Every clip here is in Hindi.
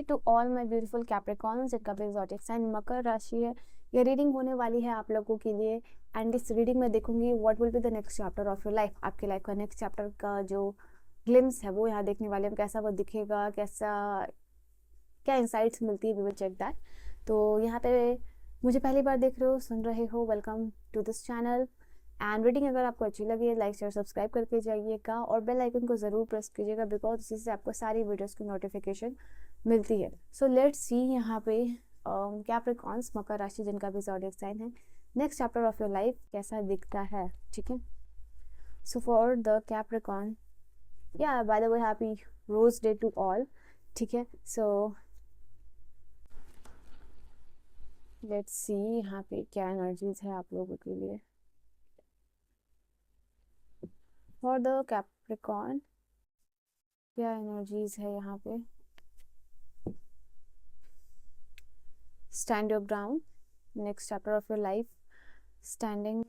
To all my beautiful Capricorns, जिनका भी ज़ोडिएक साइन मकर राशि है। ये रीडिंग होने वाली है आप लोगों के लिए एंड इस रीडिंग में देखूंगी what will be the next chapter of your life. आपकी लाइफ का नेक्स्ट चैप्टर का जो ग्लिम्स है वो यहाँ देखने वाले हैं, कैसा वो दिखेगा, कैसा क्या इंसाइट्स मिलती है, वी विल चेक दैट। तो यहाँ पे मुझे पहली बार देख रहे हो, सुन रहे हो, welcome to this channel. And reading अगर आपको अच्छी लगी है लाइक शेयर सब्सक्राइब करके जाइएगा और बेल आइकन को ज़रूर प्रेस कीजिएगा बिकॉज इसी से आपको सारी वीडियोस की नोटिफिकेशन मिलती है। सो लेट्स सी यहाँ पे कैप्रिकॉर्न्स मकर राशि जिनका भी ज़ोडिएक साइन है, next chapter of your life कैसा दिखता है। ठीक है, सो फॉर द कैप्रिकॉर्न, या by the way happy rose day to all. ठीक है, सो लेट्स सी यहाँ पे क्या एनर्जीज है आप लोगों के लिए फॉर द कैप्रिकॉर्न। क्या एनर्जीज है यहाँ पे। Stand your ground, next chapter of your life, standing,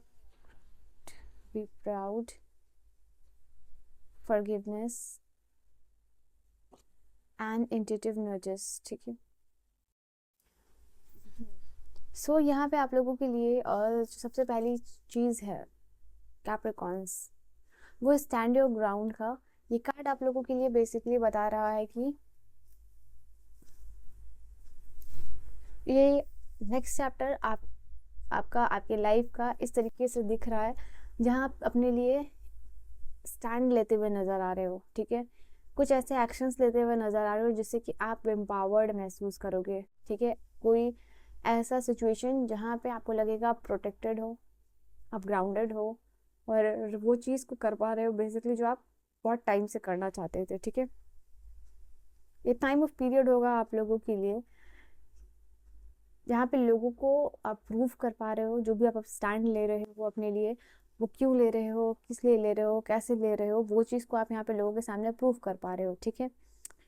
be proud, forgiveness and intuitive energies. ठीक है, सो यहाँ पे आप लोगों के लिए सबसे पहली चीज़ है कैप्रिकॉर्न्स, वो स्टैंड योर ग्राउंड का। ये कार्ड आप लोगों के लिए बेसिकली बता रहा है कि ये नेक्स्ट चैप्टर आपके लाइफ का इस तरीके से दिख रहा है जहाँ आप अपने लिए स्टैंड लेते हुए नज़र आ रहे हो। ठीक है, कुछ ऐसे एक्शंस लेते हुए नज़र आ रहे हो जिससे कि आप एम्पावर्ड महसूस करोगे। ठीक है, कोई ऐसा सिचुएशन जहाँ पे आपको लगेगा आप प्रोटेक्टेड हो, आप ग्राउंडेड हो और वो चीज़ को कर पा रहे हो बेसिकली जो आप बहुत टाइम से करना चाहते थे। ठीक है, ये टाइम ऑफ पीरियड होगा आप लोगों के लिए जहाँ पे लोगों को आप प्रूव कर पा रहे हो जो भी आप स्टैंड ले रहे हो अपने लिए, वो क्यों ले रहे हो, किस लिए ले रहे हो, कैसे ले रहे हो, वो चीज़ को आप यहाँ पे लोगों के सामने प्रूव कर पा रहे हो। ठीक है,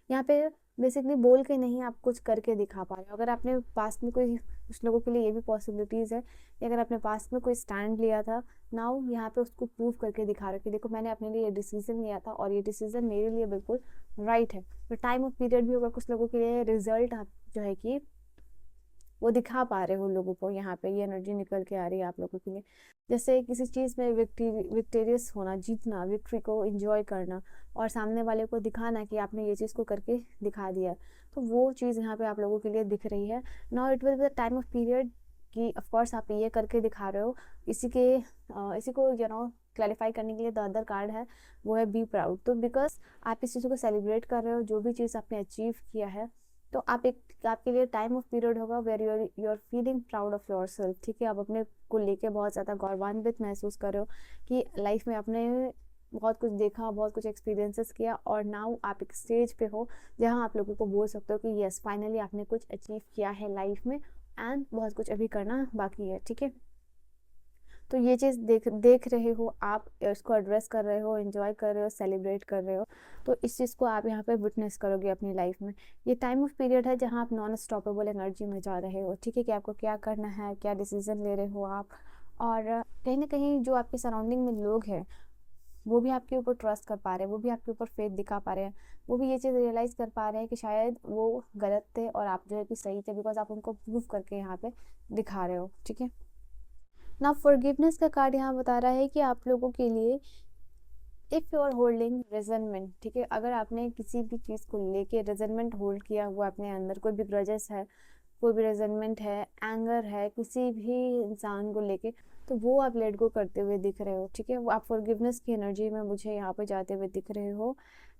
यहाँ पे बेसिकली बोल के नहीं, आप कुछ करके दिखा पा रहे हो। अगर आपने पास्ट में कोई, कुछ लोगों के लिए ये भी पॉसिबिलिटीज़ है कि अगर आपने पास्ट में कोई स्टैंड लिया था, नाउ यहाँ पे उसको प्रूव करके दिखा रहे हो कि देखो मैंने अपने लिए ये डिसीजन लिया था और ये डिसीजन मेरे लिए बिल्कुल राइट है। तो टाइम ऑफ पीरियड भी होगा कुछ लोगों के लिए, रिजल्ट आप जो है कि वो दिखा पा रहे हो लोगों को। यहाँ पे ये एनर्जी निकल के आ रही है आप लोगों के लिए, जैसे किसी चीज़ में विक्टेरियस होना, जीतना, विक्ट्री को एंजॉय करना और सामने वाले को दिखाना कि आपने ये चीज़ को करके दिखा दिया। तो वो चीज़ यहाँ पे आप लोगों के लिए दिख रही है। Now it will be the time of period कि ऑफकोर्स आप ये करके दिखा रहे हो। इसी को क्लैरिफाई करने के लिए द अदर कार्ड है, वो है बी प्राउड। तो बिकॉज आप इस चीज़ को सेलिब्रेट कर रहे हो, जो भी चीज़ आपने अचीव किया है, तो आपके लिए टाइम ऑफ पीरियड होगा where you are feeling proud of yourself. ठीक है, आप अपने को लेके बहुत ज़्यादा गौरवान्वित महसूस कर रहे हो कि लाइफ में आपने बहुत कुछ देखा, बहुत कुछ एक्सपीरियंसेस किया और नाउ आप एक स्टेज पे हो जहाँ आप लोगों को बोल सकते हो कि यस फाइनली आपने कुछ अचीव किया है लाइफ में एंड बहुत कुछ अभी करना बाकी है। ठीक है, तो ये चीज़ देख रहे हो आप, इसको एड्रेस कर रहे हो, एंजॉय कर रहे हो, सेलिब्रेट कर रहे हो। तो इस चीज़ को आप यहाँ पे विटनेस करोगे अपनी लाइफ में। ये टाइम ऑफ पीरियड है जहाँ आप नॉन स्टॉपेबल एनर्जी में जा रहे हो। ठीक है, कि आपको क्या करना है, क्या डिसीजन ले रहे हो आप, और कहीं ना कहीं जो आपके सराउंडिंग में लोग हैं वो भी आपके ऊपर ट्रस्ट कर पा रहे हैं, वो भी आपके ऊपर फेथ दिखा पा रहे हैं, वो भी ये चीज़ रियलाइज़ कर पा रहे हैं कि शायद वो गलत थे और आप जो है कि सही थे, बिकॉज आप उनको प्रूव करके यहाँ पे दिखा रहे हो। ठीक है, ना फॉरगिवनेस का कार्ड यहाँ बता रहा है कि आप लोगों के लिए इफ़ यू आर होल्डिंग रेजनमेंट, ठीक है, अगर आपने किसी भी चीज़ को लेके रेजनमेंट होल्ड किया हुआ अपने अंदर, कोई भी ग्रजेस है, कोई भी रेजनमेंट है, एंगर है किसी भी इंसान को लेके, तो वो आप लेट गो करते हुए दिख रहे हो। ठीक है, वो आप फॉरगिवनेस की एनर्जी में मुझे यहाँ पे जाते हुए दिख रहे हो।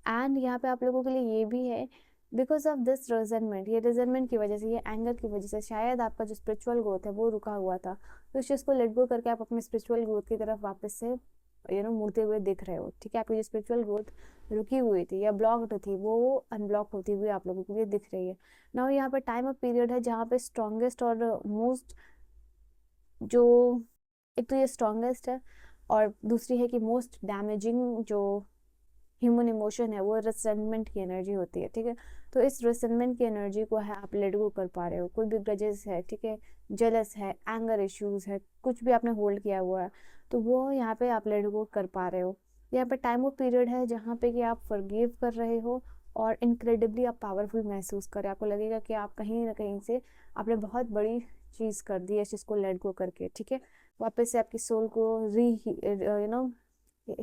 एंड यहाँ पे आप लोगों के लिए ये भी है बिकॉज ऑफ दिस रेजनमेंट, ये रेजनमेंट की वजह से, ये एंगर की वजह से शायद आपका जो स्पिरिचुअल ग्रोथ है वो रुका हुआ था। तो इस चीज़ को लेट गो करके आप अपने स्पिरिचुअल ग्रोथ की तरफ वापस से मुड़ते हुए दिख रहे हो। ठीक है, आपकी जो स्पिरिचुअल ग्रोथ रुकी हुई थी या ब्लॉक्ड थी वो अनब्लॉक होती हुई आप लोगों के लिए दिख रही है। नाउ यहाँ पर टाइम ऑफ पीरियड है जहाँ पे स्ट्रॉन्गेस्ट और मोस्ट, जो एक तो ये स्ट्रॉन्गेस्ट है और दूसरी है कि मोस्ट डैमेजिंग जो ह्यूमन इमोशन है वो रिसेंटमेंट की एनर्जी होती है। ठीक है, तो इस रिसेंटमेंट की एनर्जी को है आप लेट गो कर पा रहे हो। कोई भी ग्रजेस है, ठीक है, जेलस है, एंगर इश्यूज है, कुछ भी आपने होल्ड किया हुआ है तो वो यहाँ पे आप लेट गो कर पा रहे हो। यहाँ पे टाइम ऑफ पीरियड है जहाँ पे कि आप फॉरगिव कर रहे हो और इनक्रेडिबली आप पावरफुल महसूस करें। आपको लगेगा कि आप कहीं ना कहीं से आपने बहुत बड़ी चीज़ कर दी है इस चीज़ को लेट गो करके, ठीक है। वापस से आपकी सोल को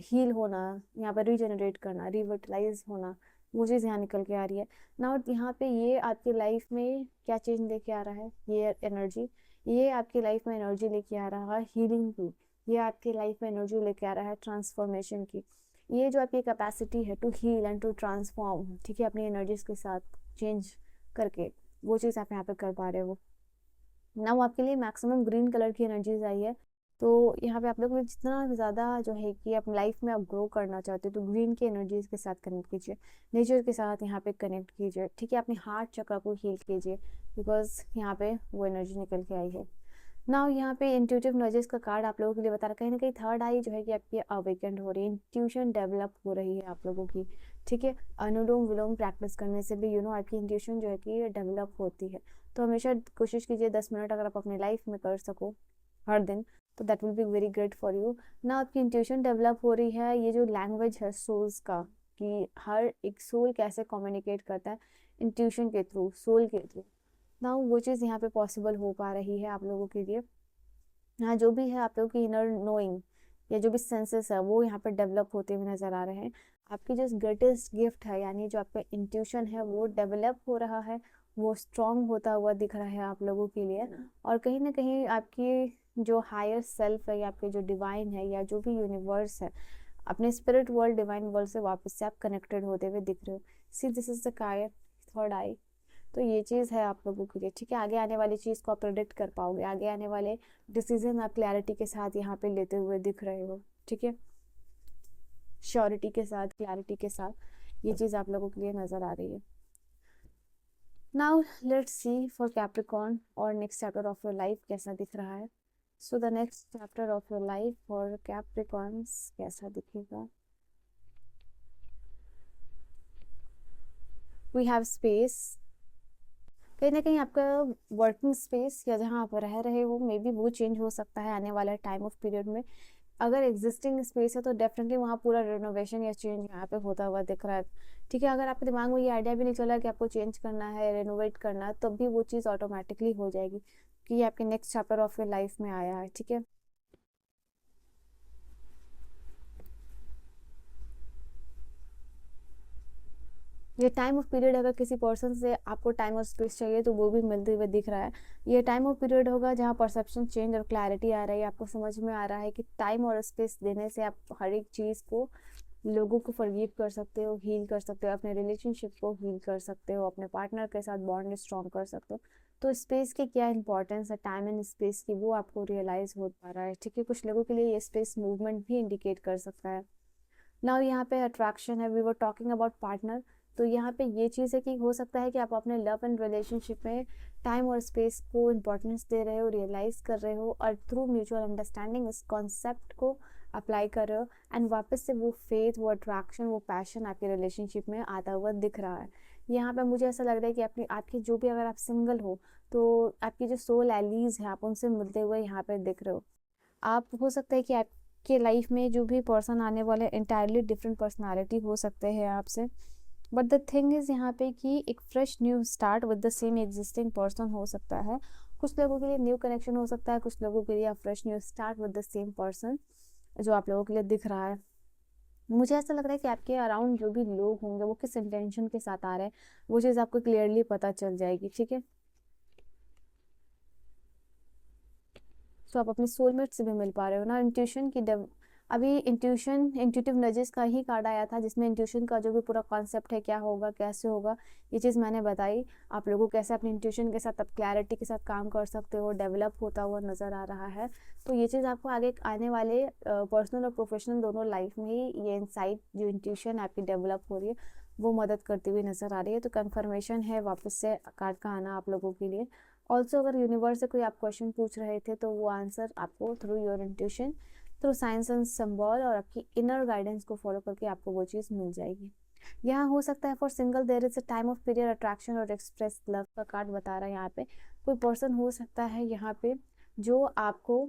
हील होना, यहाँ पर रीजनरेट करना, रिवर्टलाइज होना, वो चीज़ यहाँ निकल के आ रही है ना। यहाँ पे ये आपकी लाइफ में क्या चेंज लेके आ रहा है, ये एनर्जी, ये आपकी लाइफ में एनर्जी लेके आ रहा है हीलिंग की, ये आपकी लाइफ में एनर्जी लेके आ रहा है ट्रांसफॉर्मेशन की। ये जो आपकी कैपेसिटी है to heal and to transform, ठीक है, अपनी एनर्जीज के साथ चेंज करके, वो चीज़ आप यहाँ पे कर पा रहे हो ना। वो आपके लिए मैक्सिमम ग्रीन कलर की एनर्जीज आई है। तो यहाँ पे आप लोग जितना ज़्यादा जो है कि आप लाइफ में आप ग्रो करना चाहते हो तो ग्रीन की एनर्जीज के साथ कनेक्ट कीजिए, नेचर के साथ यहाँ पे कनेक्ट कीजिए, ठीक है। अपनी हार्ट चक्र को हील कीजिए, बिकॉज यहाँ पे वो एनर्जी निकल के आई है ना। यहाँ पे इंट्यूटिव नॉलेज का कार्ड आप लोगों के लिए बता रहा है, कहीं ना कहीं थर्ड आई जो है कि आपकी अवेकेंड हो रही है, इंट्यूशन डेवलप हो रही है आप लोगों की, ठीक है। अनुलोम विलोम प्रैक्टिस करने से भी आपकी इंट्यूशन जो है कि डेवलप होती है। तो हमेशा कोशिश कीजिए 10 मिनट अगर आप अपनी लाइफ में कर सको हर दिन, तो that will be very great for you ना। आपकी इंट्यूशन डेवलप हो रही है। ये जो लैंग्वेज है सोल्स का, कि हर एक सोल कैसे कम्युनिकेट करता है इंट्यूशन के थ्रू, सोल के थ्रू ना, वो चीज़ यहाँ पे पॉसिबल हो पा रही है आप लोगों के लिए। हाँ, जो भी है आप लोगों की इनर नोइंग या जो भी सेंसेस है वो यहाँ पे डेवलप होते हुए नजर आ रहे हैं। आपकी जो ग्रेटेस्ट गिफ्ट है यानी जो आपका इंट्यूशन है वो डेवलप हो रहा है, वो स्ट्रांग होता हुआ दिख रहा है आप लोगों के लिए। और कहीं ना कहीं आपकी जो हायर सेल्फ है या आपके जो डिवाइन है या जो भी यूनिवर्स है, अपने स्पिरिट वर्ल्ड डिवाइन वर्ल्ड से वापस से आप कनेक्टेड होते हुए दिख रहे हो। सी दिस इज द काय थर्ड आई। तो ये चीज़ है आप लोगों के लिए, ठीक है। आगे आने वाली चीज़ को आप प्रोडिक्ट कर पाओगे, आगे आने वाले डिसीजन आप क्लैरिटी के साथ यहाँ पे लेते हुए दिख रहे हो, ठीक है, श्योरिटी के साथ, क्लैरिटी के साथ ये चीज़ आप लोगों के लिए नज़र आ रही है। Now let's see for Capricorn और next chapter of your life कैसा दिख रहा है। So the next chapter of your life for Capricorns कैसा दिखेगा। We have space. कहीं ना कहीं आपका वर्किंग स्पेस या जहाँ आप रह रहे हो मे बी वो चेंज हो सकता है आने वाले टाइम ऑफ पीरियड में। अगर एग्जिस्टिंग स्पेस है तो डेफिनेटली वहाँ पूरा रिनोवेशन या चेंज यहाँ पे होता हुआ दिख रहा है, ठीक है। अगर आपके दिमाग में ये आइडिया भी नहीं चला कि आपको चेंज करना है, रेनोवेट करना है, तब भी वो चीज़ ऑटोमेटिकली हो जाएगी कि ये आपके next chapter of your life में आया है, ठीक है। ये टाइम ऑफ पीरियड अगर किसी पर्सन से आपको टाइम और स्पेस चाहिए तो वो भी मिलते हुए दिख रहा है। ये टाइम ऑफ पीरियड होगा जहाँ परसेप्शन चेंज और क्लैरिटी आ रही है, आपको समझ में आ रहा है कि टाइम और स्पेस देने से आप हर एक चीज़ को, लोगों को फॉरगिव कर सकते हो, हील कर सकते हो, अपने रिलेशनशिप को हील कर सकते हो, अपने पार्टनर के साथ बॉन्ड स्ट्रॉन्ग कर सकते हो। तो स्पेस की क्या इंपॉर्टेंस है, टाइम एंड स्पेस की, वो आपको रियलाइज हो पा रहा है, ठीक है। कुछ लोगों के लिए ये स्पेस मूवमेंट भी इंडिकेट कर सकता है ना। यहाँ पे अट्रैक्शन है, we were talking about partner. तो यहाँ पे ये चीज़ है कि हो सकता है कि आप अपने लव एंड रिलेशनशिप में टाइम और स्पेस को इम्पोर्टेंस दे रहे हो, रियलाइज कर रहे हो और थ्रू म्यूचुअल अंडरस्टैंडिंग इस कॉन्सेप्ट को अप्लाई कर रहे हो एंड वापस से वो फेथ, वो अट्रैक्शन, वो पैशन आपके रिलेशनशिप में आता हुआ दिख रहा है। यहाँ पे मुझे ऐसा लग रहा है कि अपनी आपकी जो भी, अगर आप सिंगल हो तो आपकी जो सोल एलीज है आप उनसे मिलते हुए यहाँ पे दिख रहे हो। आप, हो सकता है कि आपके लाइफ में जो भी पर्सन आने वाले इंटायरली डिफरेंट पर्सनालिटी हो सकते हैं आपसे, बट द थिंग इज यहाँ पे कि एक fresh new start with the same existing person हो सकता है। कुछ लोगों के लिए न्यू कनेक्शन हो सकता है, कुछ लोगों के लिए fresh new start with the same person जो आप लोगों के लिए दिख रहा है। मुझे ऐसा लग रहा है कि आपके अराउंड जो भी लोग होंगे वो किस इंटेंशन के साथ आ रहे हैं, वो चीज़ आपको क्लियरली पता चल जाएगी, ठीक है। तो आप अपने सोलमेट से भी मिल पा रहे हो ना। इंट्यूशन की अभी इंट्यूटिव नजेस का ही कार्ड आया था जिसमें इंट्यूशन का जो भी पूरा कॉन्सेप्ट है, क्या होगा, कैसे होगा, ये चीज़ मैंने बताई आप लोगों को, कैसे अपने इंट्यूशन के साथ आप क्लैरिटी के साथ काम कर सकते हो, डेवलप होता हुआ नज़र आ रहा है। तो ये चीज़ आपको आगे आने वाले पर्सनल और प्रोफेशनल दोनों लाइफ में ही ये इंसाइट, जो इंट्यूशन आपकी डेवलप हो रही है, वो मदद करती हुई नज़र आ रही है। तो कन्फर्मेशन है वापस से कार्ड का आना आप लोगों के लिए। ऑल्सो अगर यूनिवर्स से कोई आप क्वेश्चन पूछ रहे थे तो वो आंसर आपको through your intuition, through science and symbol और आपकी इनर गाइडेंस को फॉलो करके आपको वो चीज़ मिल जाएगी। यहाँ हो सकता है for single there is a time of period attraction और एक्सप्रेस लव का कार्ड बता रहा है। यहाँ पे कोई पर्सन हो सकता है यहाँ पे जो आपको,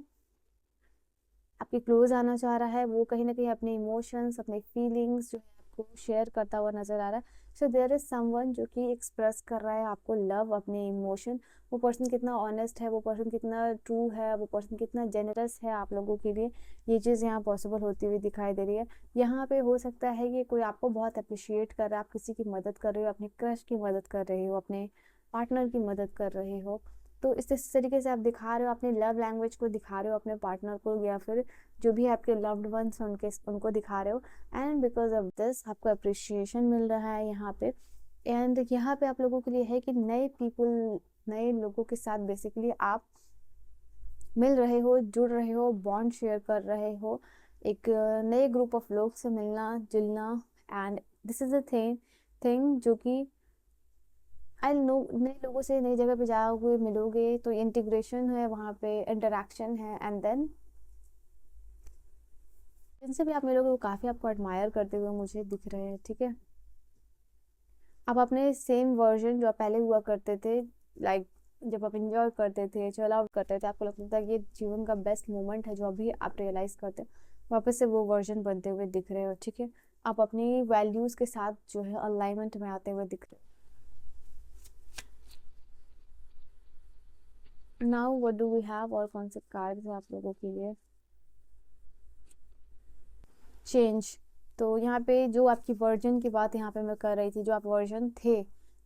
आपके क्लोज आना चाह रहा है, वो कहीं ना कहीं अपने इमोशंस, अपने फीलिंग्स जो है आपको शेयर करता हुआ नजर आ रहा है। सो देयर इज समवन जो कि एक्सप्रेस कर रहा है आपको लव, अपने इमोशन। वो पर्सन कितना ऑनेस्ट है, वो पर्सन कितना ट्रू है, वो पर्सन कितना जेनरस है आप लोगों के लिए, ये चीज़ यहाँ पॉसिबल होती हुई दिखाई दे रही है। यहाँ पे हो सकता है कि कोई आपको बहुत अप्रिशिएट कर रहा है, आप किसी की मदद कर रहे हो, अपने क्रश की मदद कर रहे हो, अपने पार्टनर की मदद कर रहे हो। तो इस तरीके से आप दिखा रहे हो, अपने लव लैंग्वेज को दिखा रहे हो अपने पार्टनर को, या फिर जो भी आपके लव्ड वंस हैं उनको दिखा रहे हो। एंड बिकॉज ऑफ दिस आपको अप्रिशिएशन मिल रहा है यहाँ पे। एंड यहाँ पे आप लोगों के लिए है कि नए लोगों के साथ बेसिकली आप मिल रहे हो, जुड़ रहे हो, बॉन्ड शेयर कर रहे हो, एक नए ग्रुप ऑफ लोग से मिलना जुलना। And this is a thing जो कि आई नो, नए लोगों से नई जगह पे जाओगे, मिलोगे, तो इंटीग्रेशन है वहाँ पे, इंटरेक्शन है। एंड देन जिनसे भी आप मिलोगे वो काफ़ी आपको एडमायर करते हुए मुझे दिख रहे हैं, ठीक है। आप अपने सेम वर्जन जो आप पहले हुआ करते थे, लाइक जब आप इंजॉय करते थे, चिल आउट करते थे, आपको लगता था कि ये जीवन का बेस्ट मोमेंट है, जो अभी आप रियलाइज करते हैं, वापस से वो वर्जन बनते हुए दिख रहे हो, ठीक है। आप अपनी वैल्यूज़ के साथ जो है अलाइनमेंट में आते हुए दिख रहे हो। Now what do we have, और कौन से कार्ड्स हैं आप लोगों के लिए। चेंज। तो यहाँ पे जो आपकी वर्जन की बात यहाँ पे मैं कर रही थी, जो आप वर्जन थे,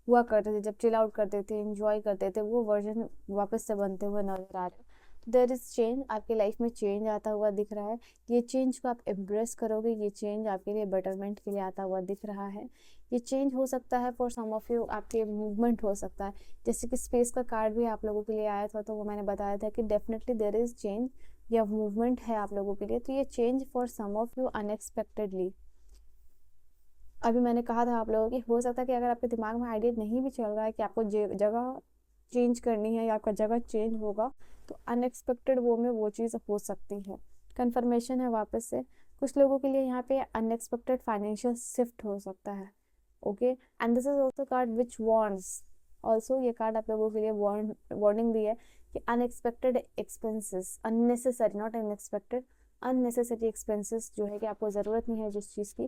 हुआ करते थे, जब चिल आउट करते थे, एंजॉय करते थे, वो वर्जन वापस से बनते हुए नजर आ रहे हो। देयर इज चेंज, आपकी लाइफ में चेंज आता हुआ दिख रहा है। ये चेंज को आप एम्ब्रेस करोगे, ये चेंज आपके लिए बेटरमेंट के लिए आता हुआ दिख रहा है। ये चेंज हो सकता है फॉर सम ऑफ यू, आपके मूवमेंट हो सकता है। जैसे कि स्पेस का कार्ड भी आप लोगों के लिए आया था, तो वो मैंने बताया था कि डेफिनेटली देयर इज चेंज या मूवमेंट है आप लोगों के लिए। तो ये change for some of you unexpectedly, अभी मैंने कहा था आप लोगों की, हो सकता है कि अगर आपके दिमाग में आइडिया नहीं भी चल रहा है कि आपको जगह चेंज करनी है या आपका जगह चेंज होगा, तो अनएक्सपेक्टेड वो में वो चीज़ हो सकती है। कंफर्मेशन है वापस से। कुछ लोगों के लिए यहाँ पे अनएक्सपेक्टेड फाइनेंशियल शिफ्ट हो सकता है, okay. And this is also card which warns, also ये कार्ड आप लोगों के लिए वार्निंग भी है कि unexpected expenses, unnecessary, not unexpected, unnecessary expenses जो है कि आपको ज़रूरत नहीं है जिस चीज़ की,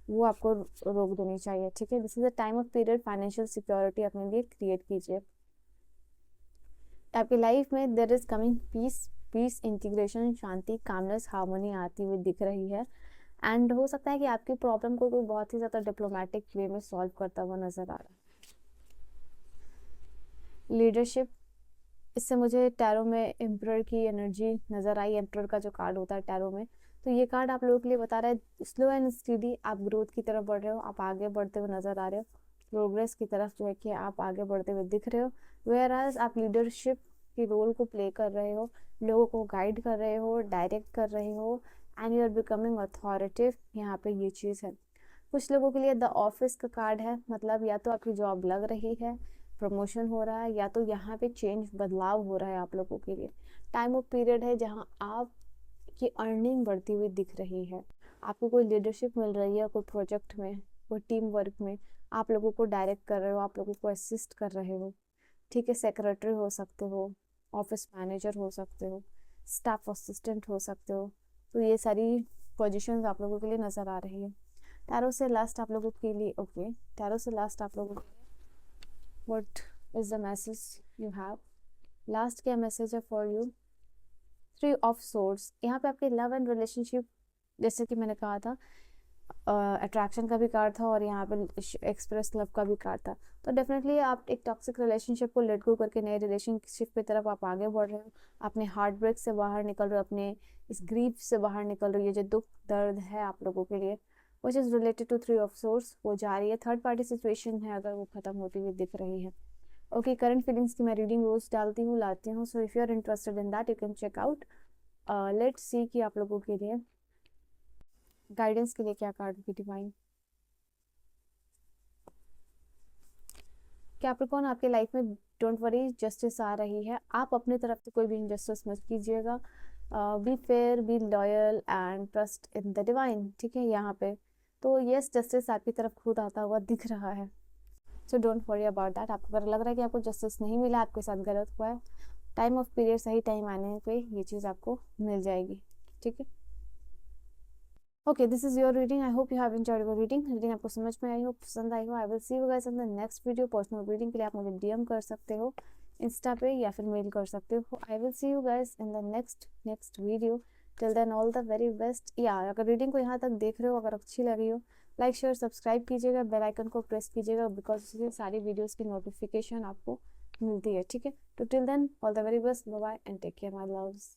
वो आपको रोक देनी चाहिए, ठीक है। This is a time of period, financial security अपने लिए क्रिएट कीजिए। आपकी लाइफ में there is coming peace, integration, शांति, कामनेस, हार्मोनी आती हुई दिख रही है। एंड हो सकता है कि आपकी प्रॉब्लम को कोई बहुत ही ज़्यादा डिप्लोमेटिक वे में सॉल्व करता हुआ नजर आ रहा है। लीडरशिप, इससे मुझे टैरो में एम्परर की एनर्जी नज़र आई। एम्परर का जो कार्ड होता है टैरो में, तो ये कार्ड आप लोगों के लिए बता रहा है स्लो एंड स्टीडी, आप ग्रोथ की तरफ बढ़ रहे हो, आप आगे बढ़ते हुए नज़र आ रहे हो, प्रोग्रेस की तरफ जो है कि आप आगे बढ़ते हुए दिख रहे हो। वेयर एज आप लीडरशिप की रोल को प्ले कर रहे हो, लोगों को गाइड कर रहे हो, डायरेक्ट कर रहे हो, and you are becoming authoritative, यहाँ पे ये चीज़ है। कुछ लोगों के लिए द ऑफिस का कार्ड है, मतलब या तो आपकी जॉब लग रही है, प्रमोशन हो रहा है, या तो यहाँ पे चेंज, बदलाव हो रहा है आप लोगों के लिए। टाइम ऑफ पीरियड है जहाँ आपकी अर्निंग बढ़ती हुई दिख रही है, आपको कोई लीडरशिप मिल रही है, कोई प्रोजेक्ट में, कोई टीम वर्क में, आप लोगों को डायरेक्ट कर रहे हो, आप लोगों को असिस्ट कर रहे हो, ठीक है। सेक्रेटरी हो सकते हो, ऑफिस मैनेजर हो सकते हो, स्टाफ असिस्टेंट हो सकते हो। तो ये सारी पोजीशंस आप लोगों के लिए नज़र आ रही है। टैरो से लास्ट आप लोगों के लिए, ओके, टैरो से लास्ट आप लोगों के लिए what is the message you have. Last क्या मैसेज है फॉर यू। 3 ऑफ सोर्ड्स, यहाँ पे आपके लव एंड रिलेशनशिप, जैसे कि मैंने कहा था, अट्रैक्शन का भी कार्ड था और यहाँ पे एक्सप्रेस लव का भी कार्ड था। तो डेफिनेटली आप एक टॉक्सिक रिलेशनशिप को लेट गो करके नए रिलेशनशिप की तरफ आप आगे बढ़ रहे हो, अपने हार्ट ब्रेक से बाहर निकल रहे हो, अपने इस ग्रीफ से बाहर निकल रही है, जो दुख दर्द है आप लोगों के लिए, which is related to 3 of swords, वो जारी है। थर्ड पार्टी सिचुएशन है अगर वो खत्म होती हुई दिख रही है, ओके। करंट फीलिंग्स की मैं रीडिंग रोज डालती हूँ, लाती हूँ, so if you are interested in that you can check out. Let's see कि आप लोगों के लिए गाइडेंस के लिए क्या कार्ड होगी डिवाइन। कैप्रिकॉर्न, आपके लाइफ में डोंट वरी, जस्टिस आ रही है। आप अपनी तरफ से कोई भी इनजस्टिस मत कीजिएगा। Be fair, be loyal and trust in the divine, ठीक है। यहाँ पे तो यस, जस्टिस आपकी तरफ खुद आता हुआ दिख रहा है, so don't worry about that. आपको अगर लग रहा है कि आपको जस्टिस नहीं मिला, आपके साथ गलत हुआ है, टाइम ऑफ पीरियड, सही टाइम आने पे ये चीज़ आपको मिल जाएगी, ठीक है। Okay, this is your reading. I hope you have enjoyed your reading आपको समझ में आई हो, पसंद आई हो। I will see you guys in the next video. Personal reading के लिए आप मुझे डीएम कर सकते हो इंस्टा पे या फिर मेल कर सकते हो। I will see you guys in the next video. Till then all the very best. या अगर रीडिंग को यहाँ तक देख रहे हो, अगर अच्छी लगी हो, लाइक शेयर सब्सक्राइब कीजिएगा, बेल आइकन को प्रेस कीजिएगा, बिकॉज उससे सारी वीडियोस की नोटिफिकेशन आपको मिलती है, ठीक है। तो till then all the very best, bye bye and take care my loves.